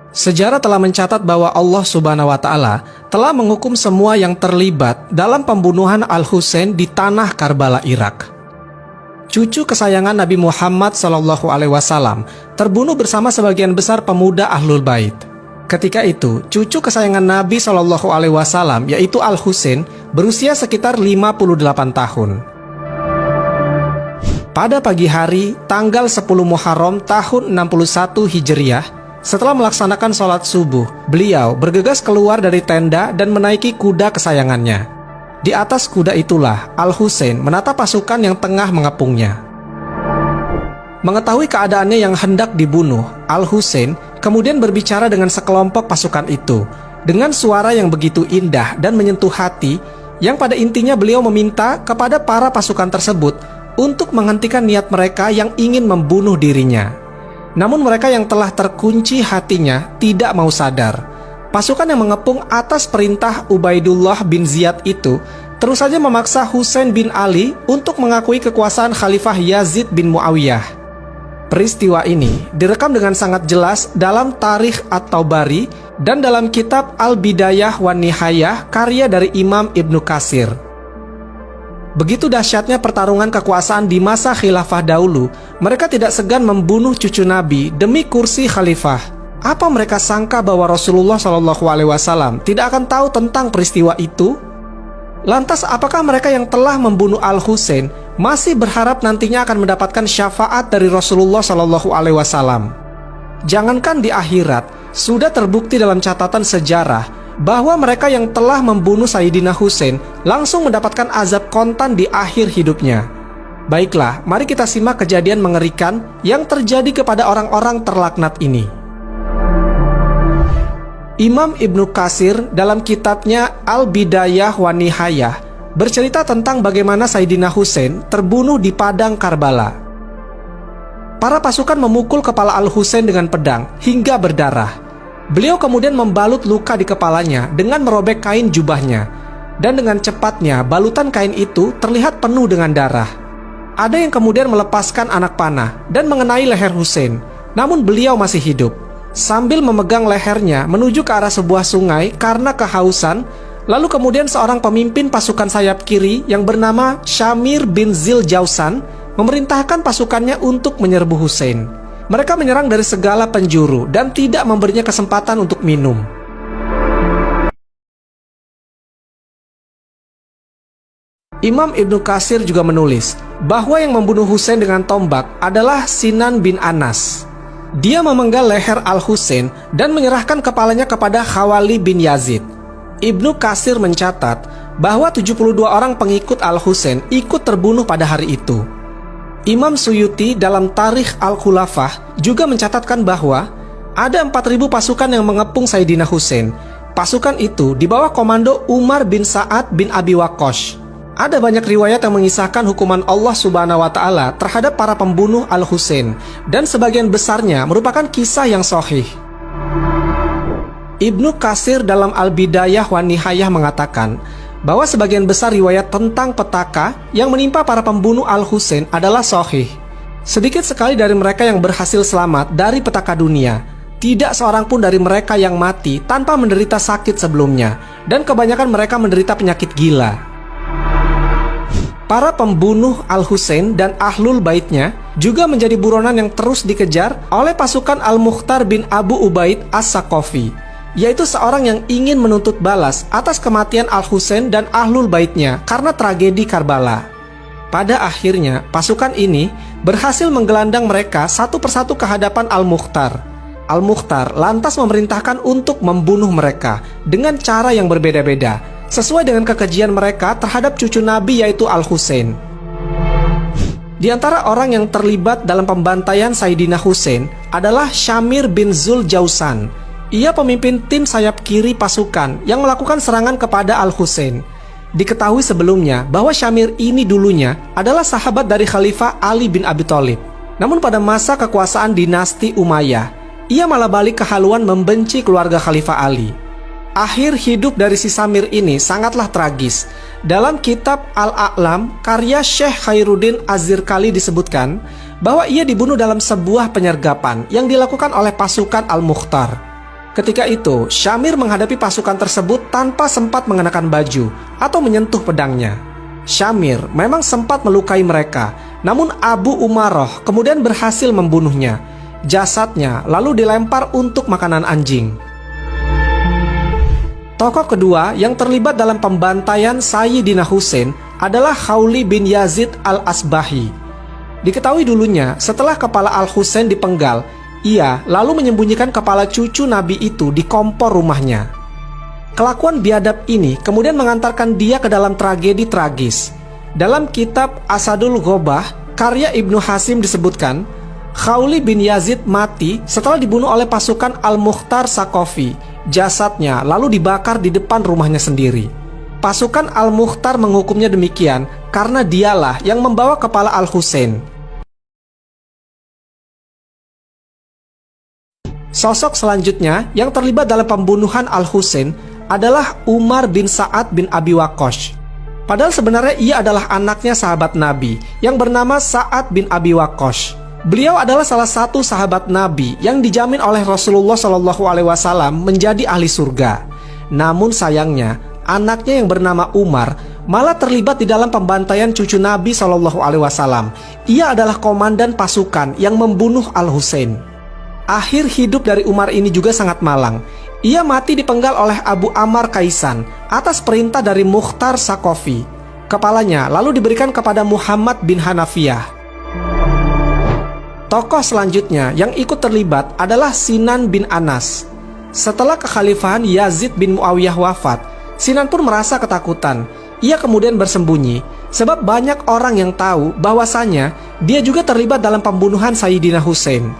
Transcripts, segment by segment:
Sejarah telah mencatat bahwa Allah Subhanahu wa Ta'ala telah menghukum semua yang terlibat dalam pembunuhan Al-Husain di tanah Karbala, Irak. Cucu kesayangan Nabi Muhammad SAW terbunuh bersama sebagian besar pemuda Ahlul Bait. Ketika itu, cucu kesayangan Nabi SAW yaitu Al-Husain berusia sekitar 58 tahun. Pada pagi hari, tanggal 10 Muharram tahun 61 Hijriah, setelah melaksanakan sholat subuh, beliau bergegas keluar dari tenda dan menaiki kuda kesayangannya. Di atas kuda itulah Al-Husain menatap pasukan yang tengah mengepungnya. Mengetahui keadaannya yang hendak dibunuh, Al-Husain kemudian berbicara dengan sekelompok pasukan itu dengan suara yang begitu indah dan menyentuh hati, yang pada intinya beliau meminta kepada para pasukan tersebut untuk menghentikan niat mereka yang ingin membunuh dirinya. Namun mereka yang telah terkunci hatinya tidak mau sadar. Pasukan yang mengepung atas perintah Ubaidullah bin Ziyad itu terus saja memaksa Husain bin Ali untuk mengakui kekuasaan Khalifah Yazid bin Muawiyah. Peristiwa ini direkam dengan sangat jelas dalam Tarikh At-Tabari dan dalam kitab Al-Bidayah wan Nihayah karya dari Imam Ibnu Katsir. Begitu dahsyatnya pertarungan kekuasaan di masa khilafah dahulu, mereka tidak segan membunuh cucu Nabi demi kursi khalifah. Apa mereka sangka bahwa Rasulullah SAW tidak akan tahu tentang peristiwa itu? Lantas apakah mereka yang telah membunuh Al-Husain masih berharap nantinya akan mendapatkan syafaat dari Rasulullah SAW? Jangankan di akhirat, sudah terbukti dalam catatan sejarah bahwa mereka yang telah membunuh Sayyidina Husain langsung mendapatkan azab kontan di akhir hidupnya. Baiklah, mari kita simak kejadian mengerikan yang terjadi kepada orang-orang terlaknat ini. Imam Ibnu Katsir dalam kitabnya Al-Bidayah wan Nihayah bercerita tentang bagaimana Sayyidina Husain terbunuh di padang Karbala. Para pasukan memukul kepala Al-Husain dengan pedang hingga berdarah. Beliau kemudian membalut luka di kepalanya dengan merobek kain jubahnya, dan dengan cepatnya balutan kain itu terlihat penuh dengan darah. Ada yang kemudian melepaskan anak panah dan mengenai leher Husain, namun beliau masih hidup. Sambil memegang lehernya menuju ke arah sebuah sungai karena kehausan, lalu kemudian seorang pemimpin pasukan sayap kiri yang bernama Syamir bin Zil Jausan memerintahkan pasukannya untuk menyerbu Husain. Mereka menyerang dari segala penjuru dan tidak memberinya kesempatan untuk minum. Imam Ibnu Katsir juga menulis bahwa yang membunuh Husain dengan tombak adalah Sinan bin Anas. Dia memenggal leher Al-Husain dan menyerahkan kepalanya kepada Khawali bin Yazid. Ibnu Katsir mencatat bahwa 72 orang pengikut Al-Husain ikut terbunuh pada hari itu. Imam Suyuti dalam Tarikh Al-Khulafah juga mencatatkan bahwa ada 4.000 pasukan yang mengepung Sayyidina Husain. Pasukan itu di bawah komando Umar bin Sa'ad bin Abi Waqqas. Ada banyak riwayat yang mengisahkan hukuman Allah Subhanahu wa Ta'ala terhadap para pembunuh Al-Husain, dan sebagian besarnya merupakan kisah yang sahih. Ibnu Katsir dalam Al-Bidayah wan Nihayah mengatakan bahwa sebagian besar riwayat tentang petaka yang menimpa para pembunuh Al-Husain adalah sahih. Sedikit sekali dari mereka yang berhasil selamat dari petaka dunia. Tidak seorang pun dari mereka yang mati tanpa menderita sakit sebelumnya, dan kebanyakan mereka menderita penyakit gila. Para pembunuh Al-Husain dan Ahlul Baitnya juga menjadi buronan yang terus dikejar oleh pasukan Al-Mukhtar bin Abu Ubaid As-Saqafi, yaitu seorang yang ingin menuntut balas atas kematian Al-Husain dan Ahlul Baitnya karena tragedi Karbala. Pada akhirnya, pasukan ini berhasil menggelandang mereka satu persatu ke hadapan Al-Mukhtar. Al-Mukhtar lantas memerintahkan untuk membunuh mereka dengan cara yang berbeda-beda, sesuai dengan kekejian mereka terhadap cucu Nabi yaitu Al-Husain. Di antara orang yang terlibat dalam pembantaian Sayyidina Husain adalah Syamir bin Zul Jausan. Ia pemimpin tim sayap kiri pasukan yang melakukan serangan kepada Al-Husain. Diketahui sebelumnya bahwa Syamir ini dulunya adalah sahabat dari Khalifah Ali bin Abi Thalib. Namun pada masa kekuasaan dinasti Umayyah, ia malah balik ke haluan membenci keluarga Khalifah Ali. Akhir hidup dari si Syamir ini sangatlah tragis. Dalam kitab Al-A'lam karya Syekh Khairuddin Az-Zirkali disebutkan bahwa ia dibunuh dalam sebuah penyergapan yang dilakukan oleh pasukan Al-Mukhtar. Ketika itu, Syamir menghadapi pasukan tersebut tanpa sempat mengenakan baju atau menyentuh pedangnya. Syamir memang sempat melukai mereka, namun Abu Umaroh kemudian berhasil membunuhnya. Jasadnya lalu dilempar untuk makanan anjing. Tokoh kedua yang terlibat dalam pembantaian Sayyidina Husain adalah Khawli bin Yazid al-Asbahi. Diketahui dulunya setelah kepala Al-Husain dipenggal, ia lalu menyembunyikan kepala cucu Nabi itu di kompor rumahnya. Kelakuan biadab ini kemudian mengantarkan dia ke dalam tragedi tragis. Dalam kitab Asadul Ghobah, karya Ibnu Hasim disebutkan, Khawli bin Yazid mati setelah dibunuh oleh pasukan Al-Mukhtar Saqafi. Jasadnya lalu dibakar di depan rumahnya sendiri. Pasukan Al-Mukhtar menghukumnya demikian karena dialah yang membawa kepala Al-Husain. Sosok selanjutnya yang terlibat dalam pembunuhan Al-Husain adalah Umar bin Sa'ad bin Abi Waqqas. Padahal sebenarnya ia adalah anaknya sahabat Nabi yang bernama Sa'ad bin Abi Waqqas. Beliau adalah salah satu sahabat Nabi yang dijamin oleh Rasulullah SAW menjadi ahli surga. Namun sayangnya, anaknya yang bernama Umar malah terlibat di dalam pembantaian cucu Nabi SAW. Ia adalah komandan pasukan yang membunuh Al-Husain. Akhir hidup dari Umar ini juga sangat malang. Ia mati dipenggal oleh Abu Ammar Kaisan atas perintah dari Mukhtar Saqafi. Kepalanya lalu diberikan kepada Muhammad bin Hanafiyah. Tokoh selanjutnya yang ikut terlibat adalah Sinan bin Anas. Setelah kekhalifahan Yazid bin Muawiyah wafat, Sinan pun merasa ketakutan. Ia kemudian bersembunyi, sebab banyak orang yang tahu bahwasanya dia juga terlibat dalam pembunuhan Sayyidina Husain.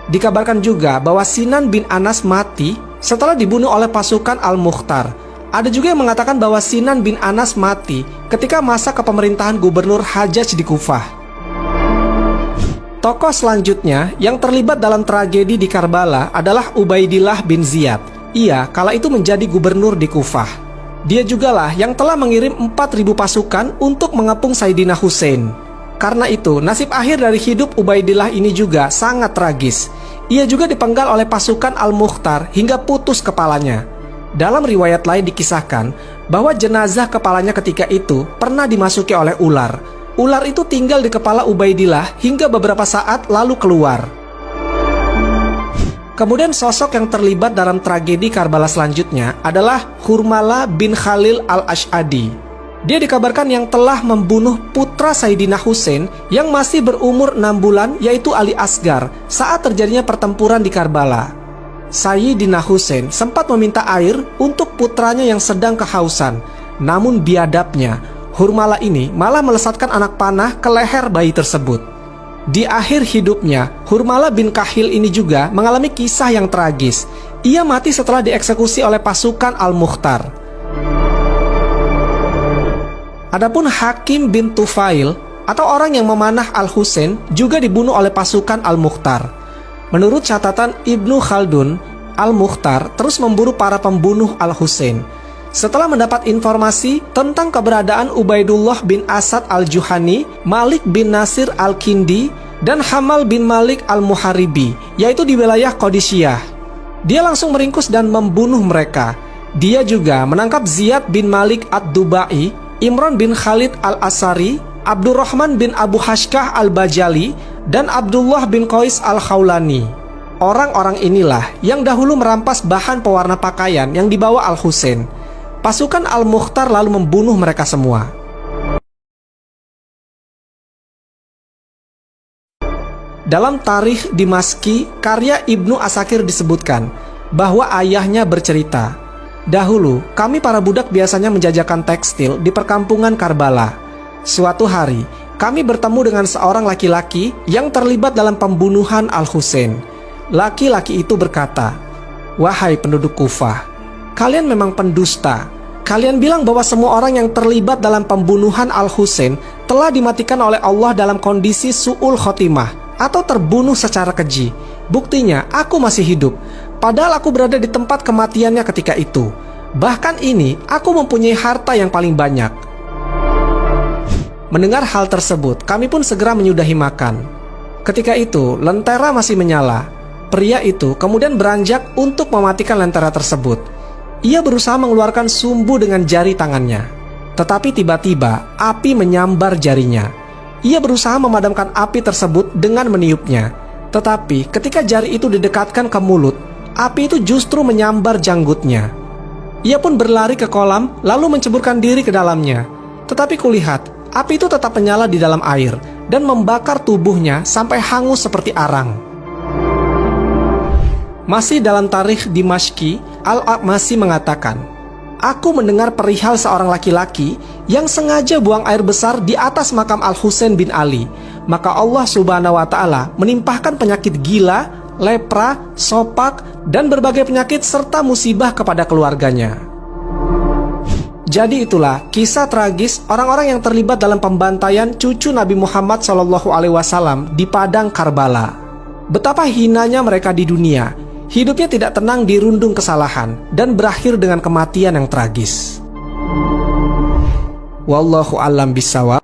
Dikabarkan juga bahwa Sinan bin Anas mati setelah dibunuh oleh pasukan Al-Mukhtar. Ada juga yang mengatakan bahwa Sinan bin Anas mati ketika masa kepemerintahan Gubernur Hajjaj di Kufah. Tokoh selanjutnya yang terlibat dalam tragedi di Karbala adalah Ubaidillah bin Ziyad. Ia kala itu menjadi gubernur di Kufah. Dia jugalah yang telah mengirim 4.000 pasukan untuk mengepung Sayyidina Husain. Karena itu, nasib akhir dari hidup Ubaidillah ini juga sangat tragis. Ia juga dipenggal oleh pasukan Al-Mukhtar hingga putus kepalanya. Dalam riwayat lain dikisahkan bahwa jenazah kepalanya ketika itu pernah dimasuki oleh ular. Ular itu tinggal di kepala Ubaidillah hingga beberapa saat lalu keluar. Kemudian sosok yang terlibat dalam tragedi Karbala selanjutnya adalah Hurmala bin Khalil al-Ash'adi. Dia dikabarkan yang telah membunuh putra Sayyidina Husain yang masih berumur 6 bulan, yaitu Ali Asgar, saat terjadinya pertempuran di Karbala. Sayyidina Husain sempat meminta air untuk putranya yang sedang kehausan. Namun biadabnya, Hurmala ini malah melesatkan anak panah ke leher bayi tersebut. Di akhir hidupnya, Hurmala bin Kahil ini juga mengalami kisah yang tragis. Ia mati setelah dieksekusi oleh pasukan Al-Mukhtar. Adapun Hakim bin Tufail atau orang yang memanah Al-Husain juga dibunuh oleh pasukan Al-Mukhtar. Menurut catatan Ibnu Khaldun, Al-Mukhtar terus memburu para pembunuh Al-Husain. Setelah mendapat informasi tentang keberadaan Ubaidullah bin Asad al-Juhani, Malik bin Nasir al-Kindi, dan Hamal bin Malik al-Muharibi, yaitu di wilayah Qadisiyah, dia langsung meringkus dan membunuh mereka. Dia juga menangkap Ziyad bin Malik ad-Dubai, Imran bin Khalid al-Asari, Abdurrahman bin Abu Hashkah al-Bajali, dan Abdullah bin Qais al-Khawlani. Orang-orang inilah yang dahulu merampas bahan pewarna pakaian yang dibawa Al-Husain. Pasukan Al-Mukhtar lalu membunuh mereka semua. Dalam Tarikh Dimaski, karya Ibnu Asakir disebutkan bahwa ayahnya bercerita, "Dahulu kami para budak biasanya menjajakan tekstil di perkampungan Karbala. Suatu hari, kami bertemu dengan seorang laki-laki yang terlibat dalam pembunuhan Al-Husain. Laki-laki itu berkata, 'Wahai penduduk Kufah, kalian memang pendusta. Kalian bilang bahwa semua orang yang terlibat dalam pembunuhan Al-Husain telah dimatikan oleh Allah dalam kondisi su'ul khotimah atau terbunuh secara keji. Buktinya, aku masih hidup, padahal aku berada di tempat kematiannya ketika itu. Bahkan ini, aku mempunyai harta yang paling banyak.' Mendengar hal tersebut, kami pun segera menyudahi makan. Ketika itu, lentera masih menyala. Pria itu kemudian beranjak untuk mematikan lentera tersebut. Ia berusaha mengeluarkan sumbu dengan jari tangannya, tetapi tiba-tiba api menyambar jarinya. Ia berusaha memadamkan api tersebut dengan meniupnya, tetapi ketika jari itu didekatkan ke mulut, api itu justru menyambar janggutnya. Ia pun berlari ke kolam lalu menceburkan diri ke dalamnya. Tetapi kulihat, api itu tetap menyala di dalam air dan membakar tubuhnya sampai hangus seperti arang. Masih dalam tarikh Dimashqi, Al-A'mashi mengatakan, "Aku mendengar perihal seorang laki-laki yang sengaja buang air besar di atas makam Al-Husain bin Ali. Maka Allah Subhanahu wa Ta'ala menimpahkan penyakit gila, lepra, sopak, dan berbagai penyakit serta musibah kepada keluarganya." Jadi itulah kisah tragis orang-orang yang terlibat dalam pembantaian cucu Nabi Muhammad SAW di padang Karbala. Betapa hinanya mereka di dunia, hidupnya tidak tenang di rundung kesalahan, dan berakhir dengan kematian yang tragis. Wallahu a'lam bishawab.